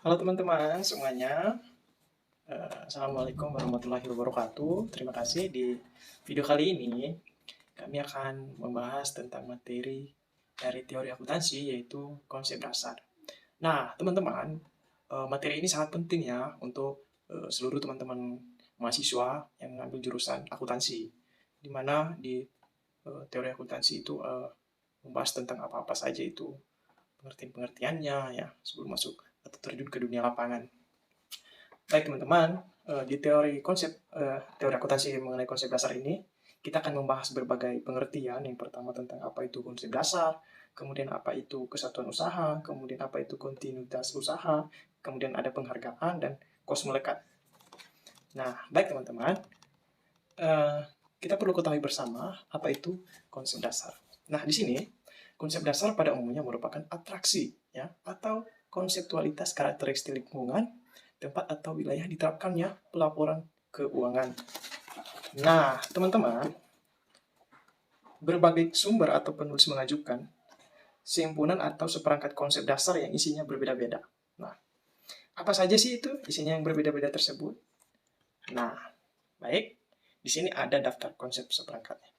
Halo teman-teman semuanya. Assalamualaikum warahmatullahi wabarakatuh. Terima kasih. Di video kali ini kami akan membahas tentang materi dari teori akuntansi, yaitu konsep dasar. Nah teman-teman, materi ini sangat penting ya untuk seluruh teman-teman mahasiswa yang mengambil jurusan akuntansi, di mana di teori akuntansi itu membahas tentang apa-apa saja itu pengertian-pengertiannya ya sebelum masuk atau terjun ke dunia lapangan. Baik teman-teman, di teori akuntansi mengenai konsep dasar ini, kita akan membahas berbagai pengertian. Yang pertama tentang apa itu konsep dasar, kemudian apa itu kesatuan usaha, kemudian apa itu kontinuitas usaha, kemudian ada penghargaan dan kos melekat. Nah, baik teman-teman, eh, kita perlu ketahui bersama apa itu konsep dasar. Nah, di sini konsep dasar pada umumnya merupakan atraksi ya atau konseptualitas karakteristik lingkungan, tempat atau wilayah diterapkannya pelaporan keuangan. Nah, teman-teman, berbagai sumber atau penulis mengajukan seimpunan atau seperangkat konsep dasar yang isinya berbeda-beda. Nah, apa saja sih itu isinya yang berbeda-beda tersebut? Nah, baik, di sini ada daftar konsep seperangkatnya.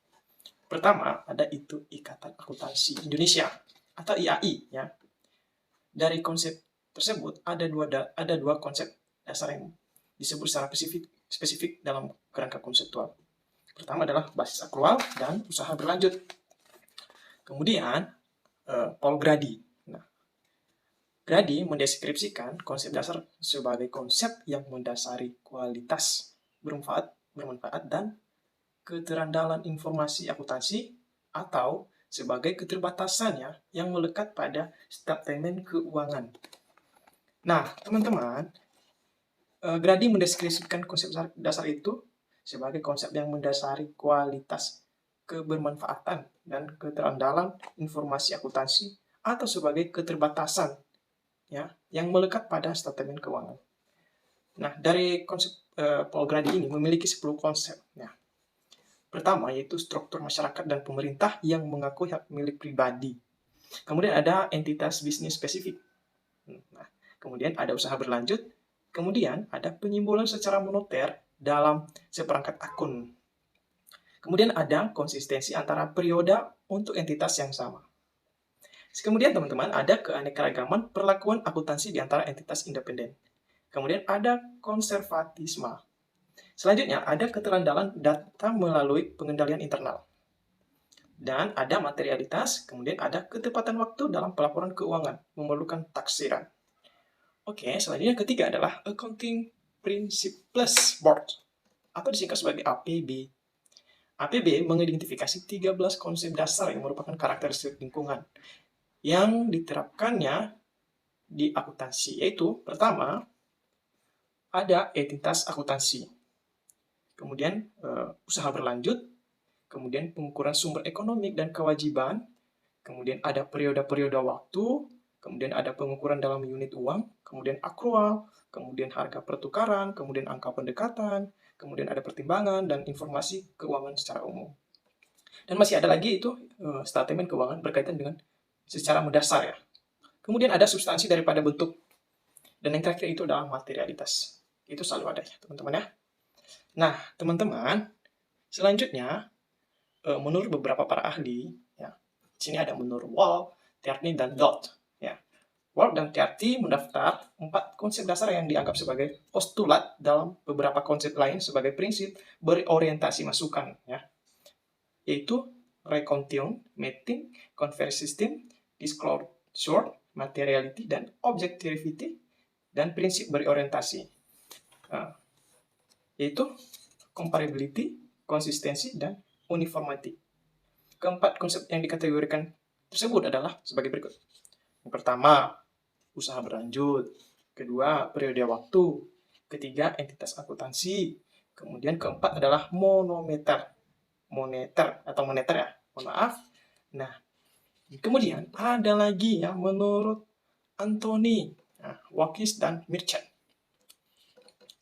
Pertama, ada itu Ikatan Akuntansi Indonesia atau IAI ya. Dari konsep tersebut ada dua konsep dasar yang disebut secara spesifik dalam kerangka konseptual. Pertama adalah basis akrual dan usaha berlanjut. Kemudian Paul Grady. Nah, Grady mendeskripsikan konsep dasar sebagai konsep yang mendasari kualitas, bermanfaat dan keterandalan informasi akuntansi atau sebagai keterbatasannya yang melekat pada statement keuangan. Nah, teman-teman, Grady mendeskripsikan konsep dasar itu sebagai konsep yang mendasari kualitas, kebermanfaatan, dan keterandalan informasi akuntansi atau sebagai keterbatasan ya yang melekat pada statement keuangan. Nah, dari konsep Paul Grady ini memiliki 10 konsep. Nah, pertama yaitu struktur masyarakat dan pemerintah yang mengakui hak milik pribadi. Kemudian ada entitas bisnis spesifik. Nah, kemudian ada usaha berlanjut. Kemudian ada penyimbolan secara moneter dalam seperangkat akun. Kemudian ada konsistensi antara periode untuk entitas yang sama. Kemudian teman-teman ada keanekaragaman perlakuan akuntansi di antara entitas independen. Kemudian ada konservatisme. Selanjutnya ada keterandalan data melalui pengendalian internal. Dan ada materialitas, kemudian ada ketepatan waktu dalam pelaporan keuangan, memerlukan taksiran. Oke, selanjutnya ketiga adalah Accounting Principles Board, atau disingkat sebagai APB. APB mengidentifikasi 13 konsep dasar yang merupakan karakteristik lingkungan yang diterapkannya di akuntansi, yaitu pertama, ada entitas akuntansi. Kemudian usaha berlanjut, kemudian pengukuran sumber ekonomi dan kewajiban, kemudian ada periode-periode waktu, kemudian ada pengukuran dalam unit uang, kemudian akrual, kemudian harga pertukaran, kemudian angka pendekatan, kemudian ada pertimbangan dan informasi keuangan secara umum. Dan masih ada lagi itu statement keuangan berkaitan dengan secara mendasar ya. Kemudian ada substansi daripada bentuk. Dan yang terakhir itu adalah materialitas. Itu selalu ada ya teman-teman ya. Nah, teman-teman, selanjutnya menurut beberapa para ahli, ya, di sini ada menurut Wall, Tierney, dan Dot. Ya. Wall dan Tierney mendaftar 4 konsep dasar yang dianggap sebagai postulat dalam beberapa konsep lain sebagai prinsip berorientasi masukan, ya, yaitu reconciliation, mapping, converse system, disclosure, materiality, dan objectivity, dan prinsip berorientasi. Nah, yaitu comparability, konsistensi, dan uniformity. Keempat konsep yang dikategorikan tersebut adalah sebagai berikut. Yang pertama, usaha berlanjut. Kedua, periode waktu. Ketiga, entitas akuntansi. Kemudian keempat adalah moneter ya, mohon maaf. Nah, kemudian ada lagi ya menurut Anthony, Watkins, dan Mircea.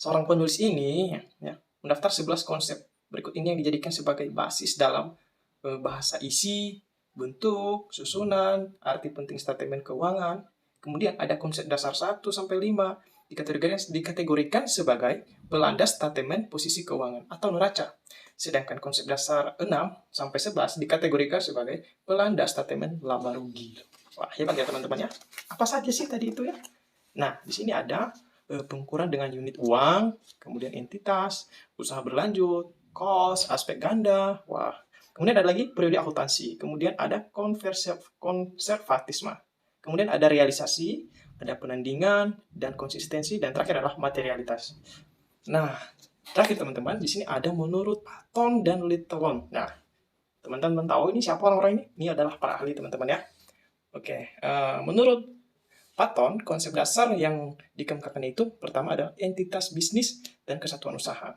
Seorang penulis ini ya, mendaftar 11 konsep berikut ini yang dijadikan sebagai basis dalam bahasa isi, bentuk, susunan, arti penting statement keuangan, Kemudian ada konsep dasar 1 sampai 5 dikategorikan sebagai pelandas statement posisi keuangan atau neraca. Sedangkan konsep dasar 6 sampai 11 dikategorikan sebagai pelandas statement laba rugi. Wah, hebat ya teman-teman ya. Apa saja sih tadi itu ya? Nah, di sini ada pengukuran dengan unit uang, kemudian entitas, usaha berlanjut, cost, aspek ganda. Wah, kemudian ada lagi periode akuntansi, kemudian ada konservatisme, kemudian ada realisasi, ada penandingan dan konsistensi, dan terakhir adalah materialitas. Nah, terakhir teman-teman, di sini ada menurut Patton dan Littlon. Nah, teman-teman tahu ini siapa orang-orang ini? Ini adalah para ahli teman-teman ya. Oke, menurut Patton, konsep dasar yang dikemukakan itu pertama adalah entitas bisnis dan kesatuan usaha,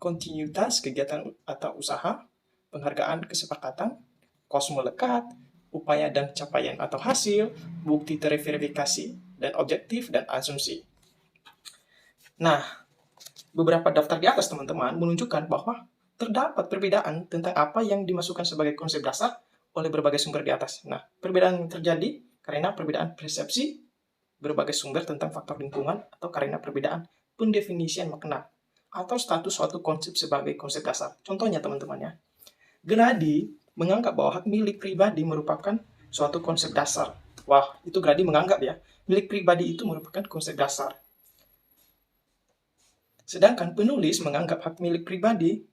kontinuitas kegiatan atau usaha, penghargaan kesepakatan, kos melekat, upaya dan capaian atau hasil, bukti terverifikasi, dan objektif dan asumsi. Nah, beberapa daftar di atas teman-teman menunjukkan bahwa terdapat perbedaan tentang apa yang dimasukkan sebagai konsep dasar oleh berbagai sumber di atas. Nah, perbedaan terjadi karena perbedaan persepsi berbagai sumber tentang faktor lingkungan atau karena perbedaan pendefinisian makna atau status suatu konsep sebagai konsep dasar. Contohnya teman-teman ya, Grady menganggap bahwa hak milik pribadi merupakan suatu konsep dasar. Wah, itu Grady menganggap ya, milik pribadi itu merupakan konsep dasar. Sedangkan penulis menganggap hak milik pribadi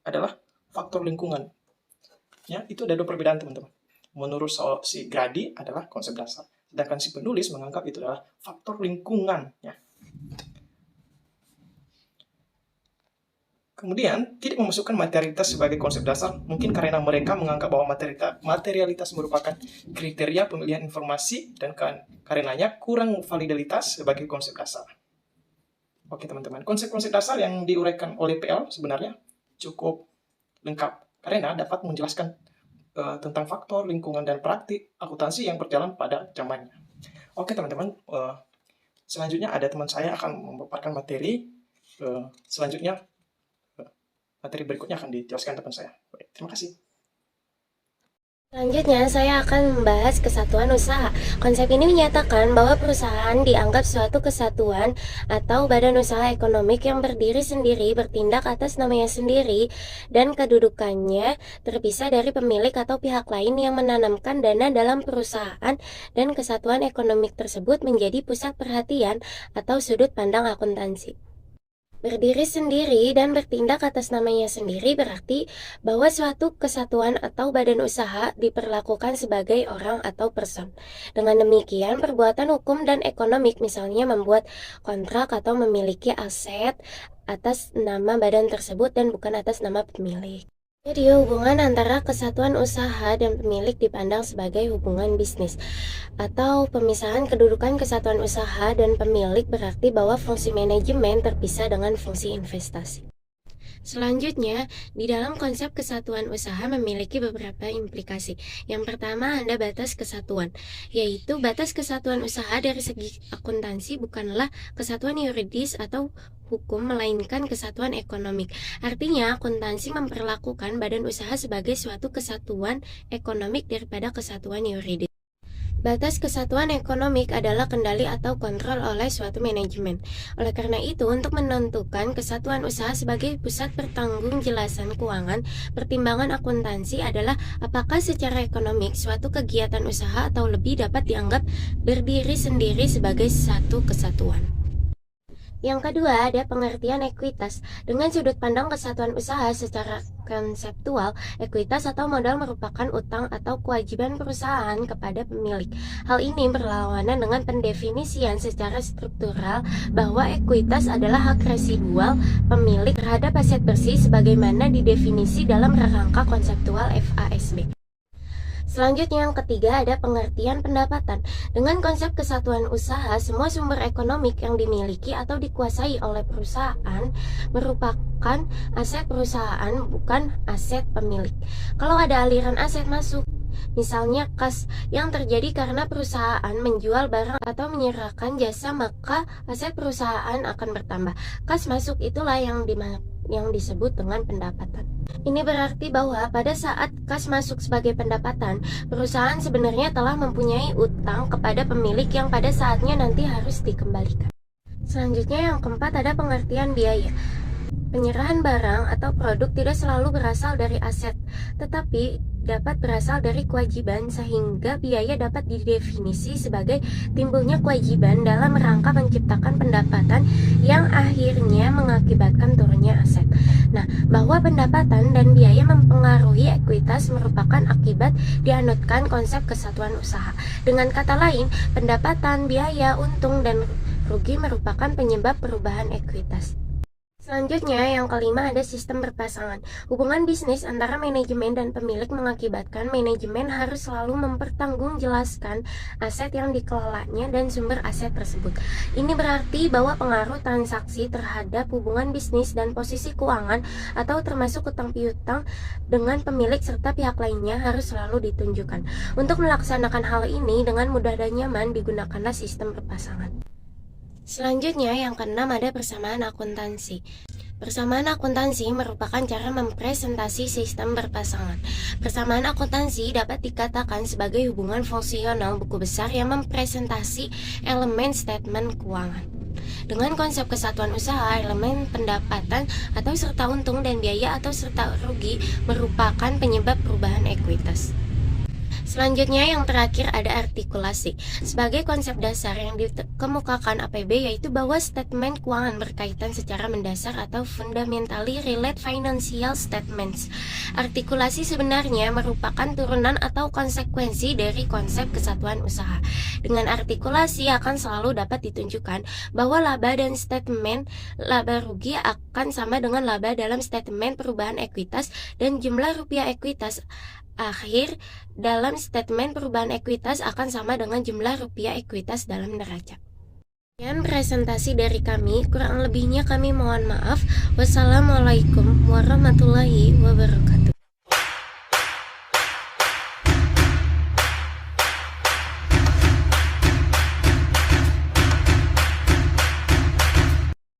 adalah faktor lingkungan. Ya, itu ada dua perbedaan teman-teman. Menurut si Grady adalah konsep dasar, sedangkan si penulis menganggap itu adalah faktor lingkungan. Ya. Kemudian, tidak memasukkan materialitas sebagai konsep dasar, mungkin karena mereka menganggap bahwa materialitas merupakan kriteria pemilihan informasi dan karenanya kurang validitas sebagai konsep dasar. Oke teman-teman, konsep-konsep dasar yang diuraikan oleh PL sebenarnya cukup lengkap, karena dapat menjelaskan tentang faktor, lingkungan, dan praktik akuntansi yang berjalan pada zamannya. Oke teman-teman, selanjutnya ada teman saya akan memaparkan materi. Selanjutnya, materi berikutnya akan dijelaskan teman saya. Baik, terima kasih. Selanjutnya, saya akan membahas kesatuan usaha. Konsep ini menyatakan bahwa perusahaan dianggap suatu kesatuan atau badan usaha ekonomik yang berdiri sendiri, bertindak atas namanya sendiri, dan kedudukannya terpisah dari pemilik atau pihak lain yang menanamkan dana dalam perusahaan, dan kesatuan ekonomik tersebut menjadi pusat perhatian atau sudut pandang akuntansi. Berdiri sendiri dan bertindak atas namanya sendiri berarti bahwa suatu kesatuan atau badan usaha diperlakukan sebagai orang atau person. Dengan demikian, perbuatan hukum dan ekonomik, misalnya membuat kontrak atau memiliki aset atas nama badan tersebut dan bukan atas nama pemilik. Jadi, hubungan antara kesatuan usaha dan pemilik dipandang sebagai hubungan bisnis, atau pemisahan kedudukan kesatuan usaha dan pemilik berarti bahwa fungsi manajemen terpisah dengan fungsi investasi. Selanjutnya, di dalam konsep kesatuan usaha memiliki beberapa implikasi. Yang pertama, ada batas kesatuan, yaitu batas kesatuan usaha dari segi akuntansi bukanlah kesatuan yuridis atau hukum, melainkan kesatuan ekonomik. Artinya, akuntansi memperlakukan badan usaha sebagai suatu kesatuan ekonomik daripada kesatuan yuridis. Batas kesatuan ekonomik adalah kendali atau kontrol oleh suatu manajemen. Oleh karena itu, untuk menentukan kesatuan usaha sebagai pusat pertanggungjelasan keuangan, pertimbangan akuntansi adalah apakah secara ekonomik suatu kegiatan usaha atau lebih dapat dianggap berdiri sendiri sebagai satu kesatuan. Yang kedua, ada pengertian ekuitas. Dengan sudut pandang kesatuan usaha secara konseptual, ekuitas atau modal merupakan utang atau kewajiban perusahaan kepada pemilik. Hal ini berlawanan dengan pendefinisian secara struktural bahwa ekuitas adalah hak residual pemilik terhadap aset bersih sebagaimana didefinisi dalam rangka konseptual FASB. Selanjutnya, yang ketiga, ada pengertian pendapatan. Dengan konsep kesatuan usaha, semua sumber ekonomik yang dimiliki atau dikuasai oleh perusahaan merupakan aset perusahaan, bukan aset pemilik. Kalau ada aliran aset masuk, misalnya kas, yang terjadi karena perusahaan menjual barang atau menyerahkan jasa, maka aset perusahaan akan bertambah. Kas masuk itulah yang disebut dengan pendapatan. Ini berarti bahwa pada saat kas masuk sebagai pendapatan, perusahaan sebenarnya telah mempunyai utang kepada pemilik yang pada saatnya nanti harus dikembalikan. Selanjutnya yang keempat ada pengertian biaya. Penyerahan barang atau produk tidak selalu berasal dari aset, tetapi dapat berasal dari kewajiban sehingga biaya dapat didefinisi sebagai timbulnya kewajiban dalam rangka menciptakan pendapatan yang akhirnya mengakibatkan turunnya aset. Nah, bahwa pendapatan dan biaya mempengaruhi ekuitas merupakan akibat dianutkan konsep kesatuan usaha. Dengan kata lain, pendapatan, biaya, untung, dan rugi merupakan penyebab perubahan ekuitas. Selanjutnya, yang kelima ada sistem berpasangan. Hubungan bisnis antara manajemen dan pemilik mengakibatkan manajemen harus selalu mempertanggungjawabkan aset yang dikelolanya dan sumber aset tersebut. Ini berarti bahwa pengaruh transaksi terhadap hubungan bisnis dan posisi keuangan atau termasuk utang piutang dengan pemilik serta pihak lainnya harus selalu ditunjukkan. Untuk melaksanakan hal ini dengan mudah dan nyaman, digunakanlah sistem berpasangan. Selanjutnya, yang keenam ada persamaan akuntansi. Persamaan akuntansi merupakan cara mempresentasi sistem berpasangan. Persamaan akuntansi dapat dikatakan sebagai hubungan fungsional buku besar yang mempresentasi elemen statement keuangan. Dengan konsep kesatuan usaha, elemen pendapatan atau serta untung dan biaya atau serta rugi merupakan penyebab perubahan ekuitas. Selanjutnya yang terakhir ada artikulasi. Sebagai konsep dasar yang dikemukakan APB yaitu bahwa statement keuangan berkaitan secara mendasar atau fundamentally relate financial statements. Artikulasi sebenarnya merupakan turunan atau konsekuensi dari konsep kesatuan usaha. Dengan artikulasi akan selalu dapat ditunjukkan bahwa laba dan statement laba rugi akan sama dengan laba dalam statement perubahan ekuitas dan jumlah rupiah ekuitas akhir dalam statement perubahan ekuitas akan sama dengan jumlah rupiah ekuitas dalam neraca. Sekian presentasi dari kami, kurang lebihnya kami mohon maaf. Wassalamualaikum warahmatullahi wabarakatuh.